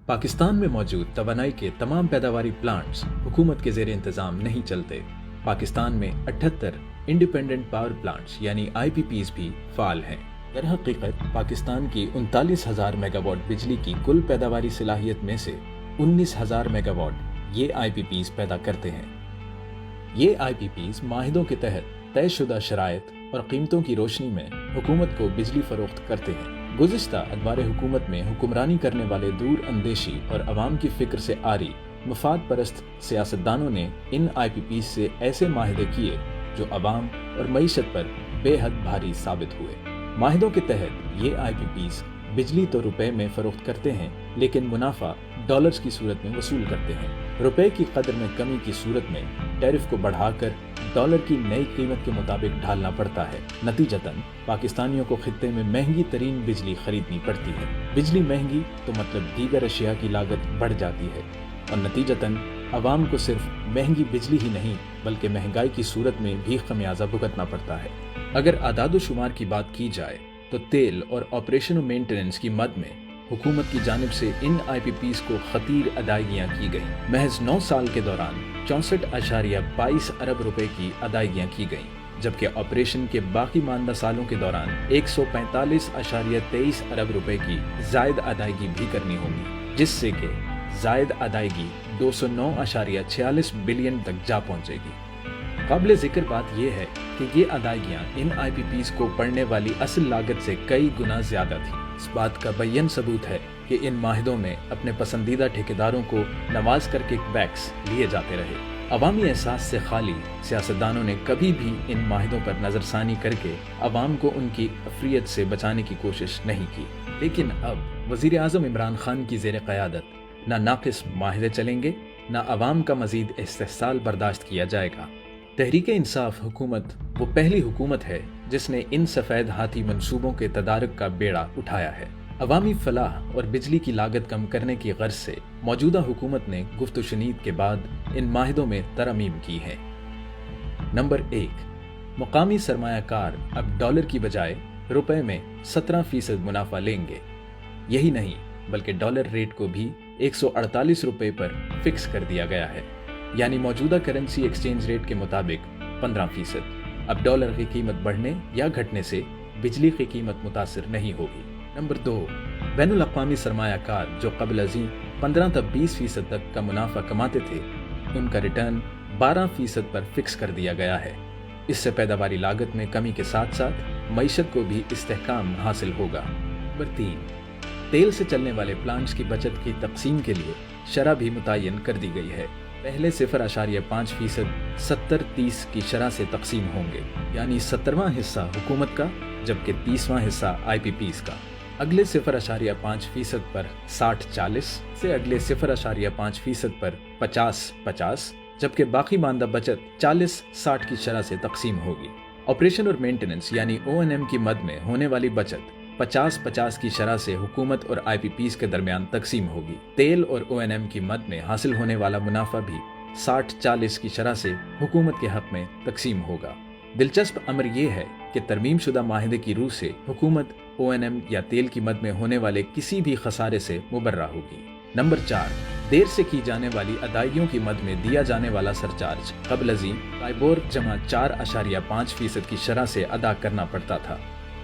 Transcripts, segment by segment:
पाकिस्तान में मौजूद तवानाई के तमाम पैदावारी प्लांट्स हुकूमत के ज़ेर इंतज़ाम नहीं चलते। पाकिस्तान में 78 इंडिपेंडेंट पावर प्लांट्स यानी IPPs भी फाल हैं। दर हकीकत पाकिस्तान की 39,000 मेगावाट बिजली की कुल पैदावारी सलाहियत में से 19,000 मेगावाट ये IPPs पैदा करते हैं। ये IPPs माहिदों के तहत तयशुदा शराइत और कीमतों की रोशनी में हुकूमत को बिजली फरोख्त करते हैं। गुज़िश्ता अदवार हुकूमत में हुक्मरानी करने वाले दूर अंदेशी और अवाम की फ़िक्र से आरी मफाद परस्त सियासतदानों ने इन IPPs से ऐसे माहिदे किए जो अवाम और मईशत पर बेहद भारी साबित हुए। माहिदों के तहत ये IPPs बिजली तो रुपए में फ़रोख्त करते हैं, लेकिन मुनाफा डॉलर्स की सूरत में वसूल करते हैं। रुपए की कदर में कमी की सूरत में टैरिफ को बढ़ाकर डॉलर की नई कीमत के मुताबिक ढालना पड़ता है। नतीजतन पाकिस्तानियों को खित्ते में महंगी तरीन बिजली खरीदनी पड़ती है। बिजली महंगी तो मतलब दीगर अशिया की लागत बढ़ जाती है और नतीजतन अवाम को सिर्फ महंगी बिजली ही नहीं बल्कि महंगाई की सूरत में भी खमियाजा भुगतना पड़ता है। अगर आदाद शुमार की बात की जाए तो तेल और ऑपरेशन और मेंटेनेंस की मद में हुकूमत की जानिब से इन IPPs को खतीर अदायगियाँ की गईं। महज 9 साल के दौरान 64.22 अरब रुपए की अदायगियाँ की गईं, जबकि ऑपरेशन के बाकी मानदा सालों के दौरान 145.23 अरब रुपए की जायद अदायगी भी करनी होगी, जिससे कि जायद अदायगी 209.46 बिलियन तक जा पहुंचेगी। काबिल जिक्र बात यह है कि ये अदायगियाँ इन IPPs को पड़ने वाली असल लागत से कई गुना ज्यादा थी। इस बात का बय्यन सबूत है कि इन माहिदों में अपने पसंदीदा ठेकेदारों को नवाज कर किकबैक्स लिए जाते रहे। अवामी एहसास से खाली सियासतदानों ने कभी भी इन माहिदों पर नज़रसानी करके अवाम को उनकी अफरियत से बचाने की कोशिश नहीं की। लेकिन अब वज़ीर आज़म इमरान खान की ज़ेर क़यादत न नाक़िस माहिदे चलेंगे, न अवाम का मज़ीद इस्तेहसाल बर्दाश्त किया जाएगा। तहरीक इंसाफ हुकूमत वो पहली हुकूमत है जिसने इन सफ़ेद हाथी मंसूबों के तदारक का बेड़ा उठाया है। अवामी फलाह और बिजली की लागत कम करने की गर्ज से मौजूदा हुकूमत ने गुफ्त शनीद के बाद इन माहिदों में तरमीम की है। नंबर 1, मुकामी सरमायाकार अब डॉलर की बजाय रुपए में 17% मुनाफा लेंगे। यही नहीं बल्कि डॉलर रेट को भी 148 रुपए पर फिक्स कर दिया गया है, यानी मौजूदा करेंसी एक्सचेंज रेट के मुताबिक 15%। अब डॉलर की कीमत बढ़ने या घटने से बिजली की कीमत मुतासिर नहीं होगी। नंबर 2, बैनुल अक़वामी सरमायाकार जो क़ब्ल अज़ीं 15 से 20% तक का मुनाफा कमाते थे, उनका रिटर्न 12% पर फिक्स कर दिया गया है। इससे पैदावारी लागत में कमी के साथ साथ मईशत को भी इस्तेहकाम हासिल होगा। नंबर 3, तेल से चलने वाले प्लांट्स की बचत की तक़सीम के लिए शरह भी मुतय्यन कर दी गई है। पहले 0.5% 70-30 की शरह से तकसीम होंगे, यानी 17वां हिस्सा हुकूमत का जबकि 30वां हिस्सा IPPs का। अगले 0.5% पर 60-40 से अगले 0.5% पर 50-50, जबकि बाकी मानदा बचत 40-60 की शरह से तकसीम होगी। ऑपरेशन और मेंटेनेंस यानी O&M की मद में होने वाली बचत 50-50 की शरह से हुकूमत और IPPs के दरमियान तकसीम होगी। तेल और O&M की मद में हासिल होने वाला मुनाफा भी 60-40 की शरह से हुकूमत के हक में तकसीम होगा। दिलचस्प अमर यह है कि तरमीम शुदा माहिदे की रूह से हुकूमत O&M या तेल की मद में होने वाले किसी भी खसारे से मुबर्रा होगी। नंबर 4, देर से की जाने वाली अदायगियों की मद में दिया जाने वाला सरचार्ज क़ब्ल अज़ीं काइबोर जमा 4.5% की शरह से अदा करना पड़ता था,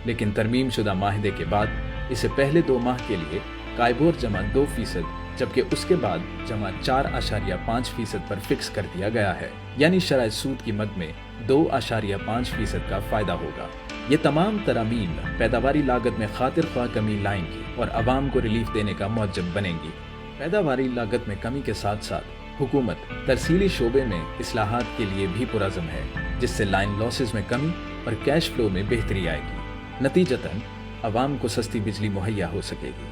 लेकिन तरमीम शुदा माहिदे के बाद इसे पहले 2 माह के लिए काइबोर जमा 2% जबकि उसके बाद जमा 4.5% पर फिक्स कर दिया गया है, यानी शरह सूद की मद में 2.5% का फ़ायदा होगा। ये तमाम तरामीम पैदावारी लागत में खातिर ख्वाह कमी लाएंगी और अवाम को रिलीफ देने का मौजब बनेंगी। पैदावारी लागत में कमी के साथ साथ हुकूमत तरसीली शोबे में इस्लाहात के लिए भी पुरज़म है, जिससे लाइन लॉसेस में कमी और कैश फ्लो में बेहतरी आएगी। नतीजतन अवाम को सस्ती बिजली मुहैया हो सकेगी।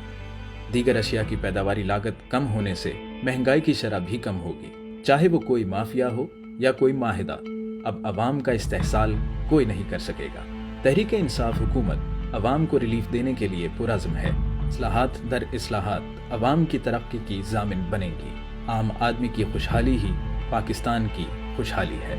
दीगर अशिया की पैदावारी लागत कम होने से महंगाई की शरह भी कम होगी। चाहे वो कोई माफिया हो या कोई माहिदा, अब अवाम का इस्तेहसाल कोई नहीं कर सकेगा। तहरीक इंसाफ हुकूमत अवाम को रिलीफ देने के लिए पुरज़म है। इस्लाहात दर इस्लाहात अवाम की तरक्की की ज़ामिन बनेंगी। आम आदमी की खुशहाली ही पाकिस्तान की खुशहाली है।